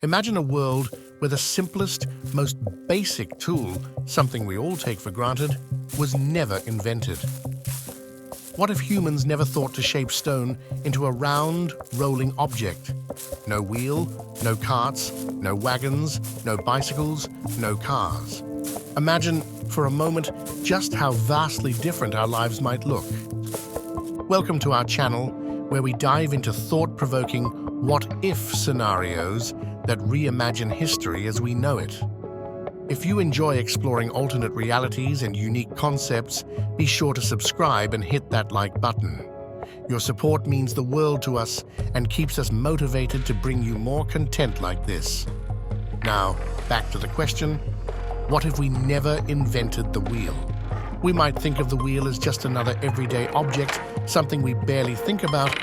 Imagine a world where the simplest, most basic tool, something we all take for granted, was never invented. What if humans never thought to shape stone into a round, rolling object? No wheel, no carts, no wagons, no bicycles, no cars. Imagine, for a moment, just how vastly different our lives might look. Welcome to our channel, where we dive into thought-provoking what-if scenarios that reimagine history as we know it. If you enjoy exploring alternate realities and unique concepts, be sure to subscribe and hit that like button. Your support means the world to us and keeps us motivated to bring you more content like this. Now, back to the question, what if we never invented the wheel? We might think of the wheel as just another everyday object, something we barely think about,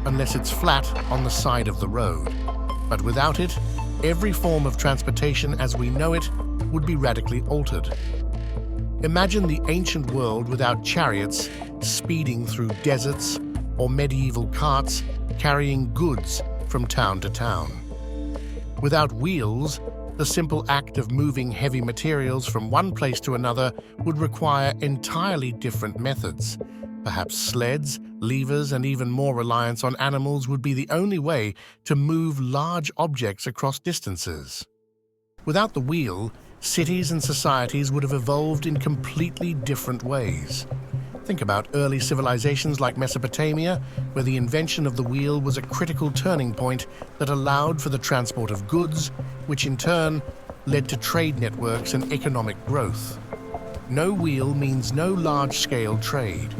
unless it's flat on the side of the road. But without it, every form of transportation as we know it would be radically altered. Imagine the ancient world without chariots speeding through deserts or medieval carts carrying goods from town to town. Without wheels, the simple act of moving heavy materials from one place to another would require entirely different methods. Perhaps sleds, levers, and even more reliance on animals would be the only way to move large objects across distances. Without the wheel, cities and societies would have evolved in completely different ways. Think about early civilizations like Mesopotamia, where the invention of the wheel was a critical turning point that allowed for the transport of goods, which in turn led to trade networks and economic growth. No wheel means no large-scale trade.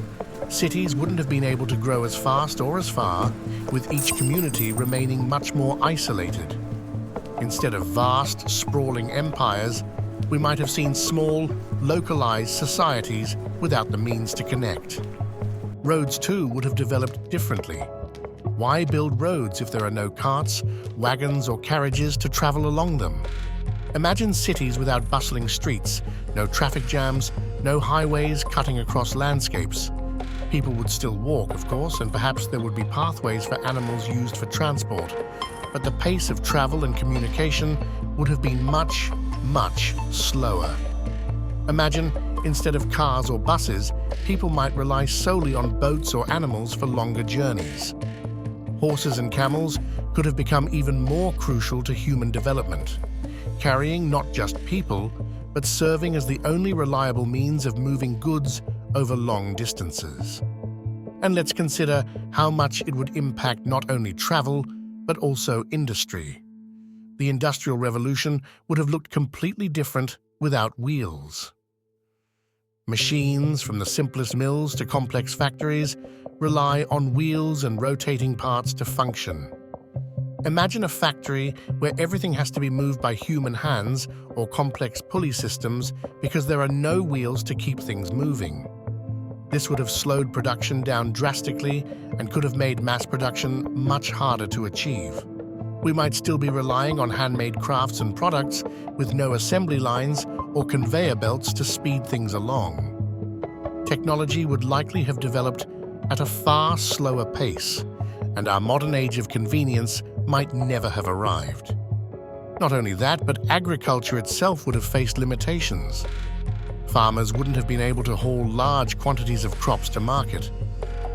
Cities wouldn't have been able to grow as fast or as far, with each community remaining much more isolated. Instead of vast, sprawling empires, we might have seen small, localized societies without the means to connect. Roads, too, would have developed differently. Why build roads if there are no carts, wagons, or carriages to travel along them? Imagine cities without bustling streets, no traffic jams, no highways cutting across landscapes. People would still walk, of course, and perhaps there would be pathways for animals used for transport. But the pace of travel and communication would have been much, much slower. Imagine, instead of cars or buses, people might rely solely on boats or animals for longer journeys. Horses and camels could have become even more crucial to human development, carrying not just people, but serving as the only reliable means of moving goods over long distances. And let's consider how much it would impact not only travel, but also industry. The Industrial Revolution would have looked completely different without wheels. Machines, from the simplest mills to complex factories, rely on wheels and rotating parts to function. Imagine a factory where everything has to be moved by human hands or complex pulley systems because there are no wheels to keep things moving. This would have slowed production down drastically and could have made mass production much harder to achieve. We might still be relying on handmade crafts and products with no assembly lines or conveyor belts to speed things along. Technology would likely have developed at a far slower pace, and our modern age of convenience might never have arrived. Not only that, but agriculture itself would have faced limitations. Farmers wouldn't have been able to haul large quantities of crops to market.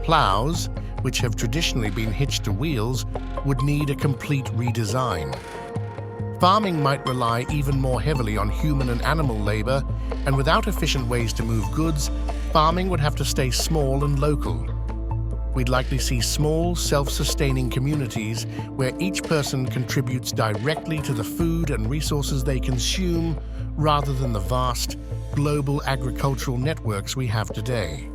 Plows, which have traditionally been hitched to wheels, would need a complete redesign. Farming might rely even more heavily on human and animal labor, and without efficient ways to move goods, farming would have to stay small and local. We'd likely see small, self-sustaining communities where each person contributes directly to the food and resources they consume, rather than the vast, global agricultural networks we have today.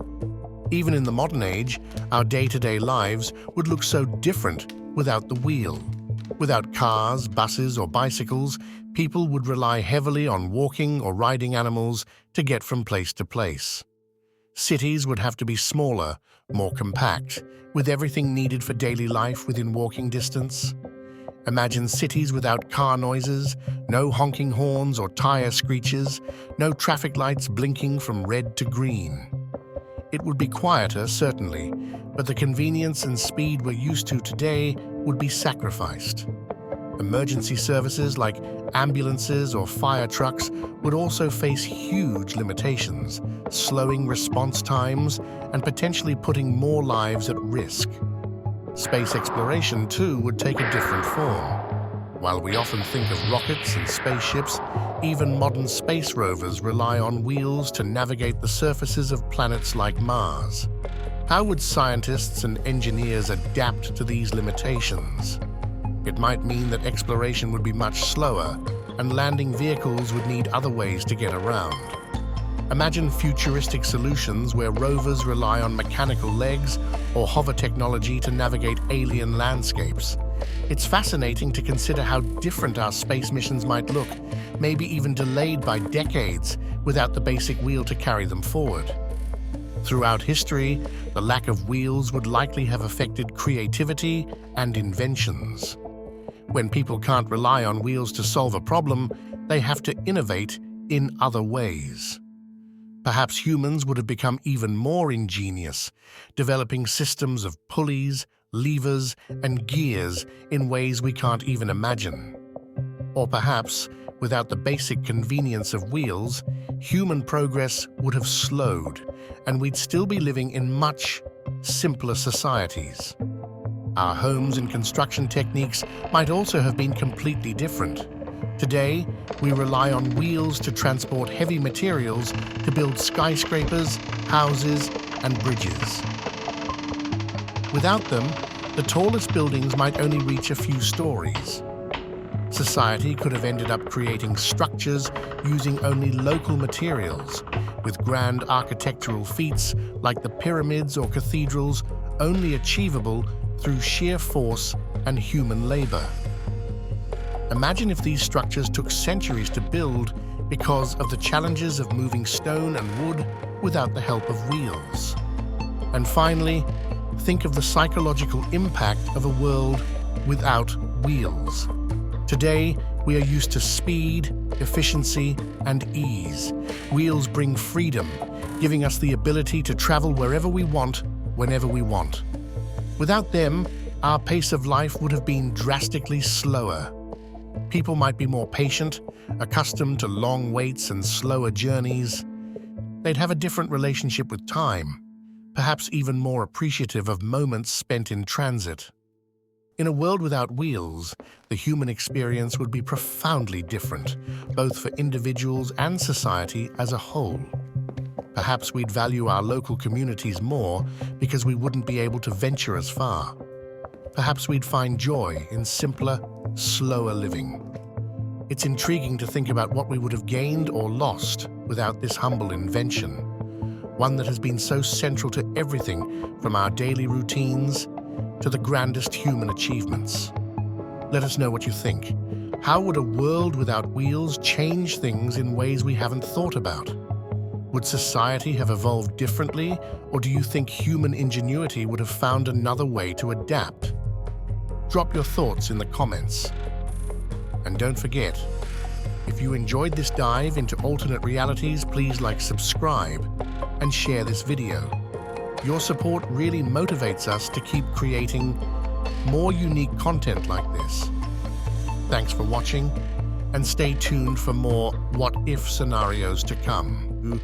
Even in the modern age, our day-to-day lives would look so different without the wheel. Without cars, buses, or bicycles, people would rely heavily on walking or riding animals to get from place to place. Cities would have to be smaller, more compact, with everything needed for daily life within walking distance. Imagine cities without car noises, no honking horns or tire screeches, no traffic lights blinking from red to green. It would be quieter, certainly, but the convenience and speed we're used to today would be sacrificed. Emergency services like ambulances or fire trucks would also face huge limitations, slowing response times and potentially putting more lives at risk. Space exploration, too, would take a different form. While we often think of rockets and spaceships, even modern space rovers rely on wheels to navigate the surfaces of planets like Mars. How would scientists and engineers adapt to these limitations? It might mean that exploration would be much slower, and landing vehicles would need other ways to get around. Imagine futuristic solutions where rovers rely on mechanical legs or hover technology to navigate alien landscapes. It's fascinating to consider how different our space missions might look, maybe even delayed by decades without the basic wheel to carry them forward. Throughout history, the lack of wheels would likely have affected creativity and inventions. When people can't rely on wheels to solve a problem, they have to innovate in other ways. Perhaps humans would have become even more ingenious, developing systems of pulleys, levers, and gears in ways we can't even imagine. Or perhaps, without the basic convenience of wheels, human progress would have slowed, and we'd still be living in much simpler societies. Our homes and construction techniques might also have been completely different. Today, we rely on wheels to transport heavy materials to build skyscrapers, houses, and bridges. Without them, the tallest buildings might only reach a few stories. Society could have ended up creating structures using only local materials, with grand architectural feats like the pyramids or cathedrals only achievable through sheer force and human labor. Imagine if these structures took centuries to build because of the challenges of moving stone and wood without the help of wheels. And finally, think of the psychological impact of a world without wheels. Today, we are used to speed, efficiency, and ease. Wheels bring freedom, giving us the ability to travel wherever we want, whenever we want. Without them, our pace of life would have been drastically slower. People might be more patient, accustomed to long waits and slower journeys. They'd have a different relationship with time, perhaps even more appreciative of moments spent in transit. In a world without wheels, the human experience would be profoundly different, both for individuals and society as a whole. Perhaps we'd value our local communities more because we wouldn't be able to venture as far. Perhaps we'd find joy in simpler, slower living. It's intriguing to think about what we would have gained or lost without this humble invention, one that has been so central to everything from our daily routines to the grandest human achievements. Let us know what you think. How would a world without wheels change things in ways we haven't thought about? Would society have evolved differently, or do you think human ingenuity would have found another way to adapt? Drop your thoughts in the comments. And don't forget, if you enjoyed this dive into alternate realities, please subscribe, and share this video. Your support really motivates us to keep creating more unique content like this. Thanks for watching, and stay tuned for more what-if scenarios to come.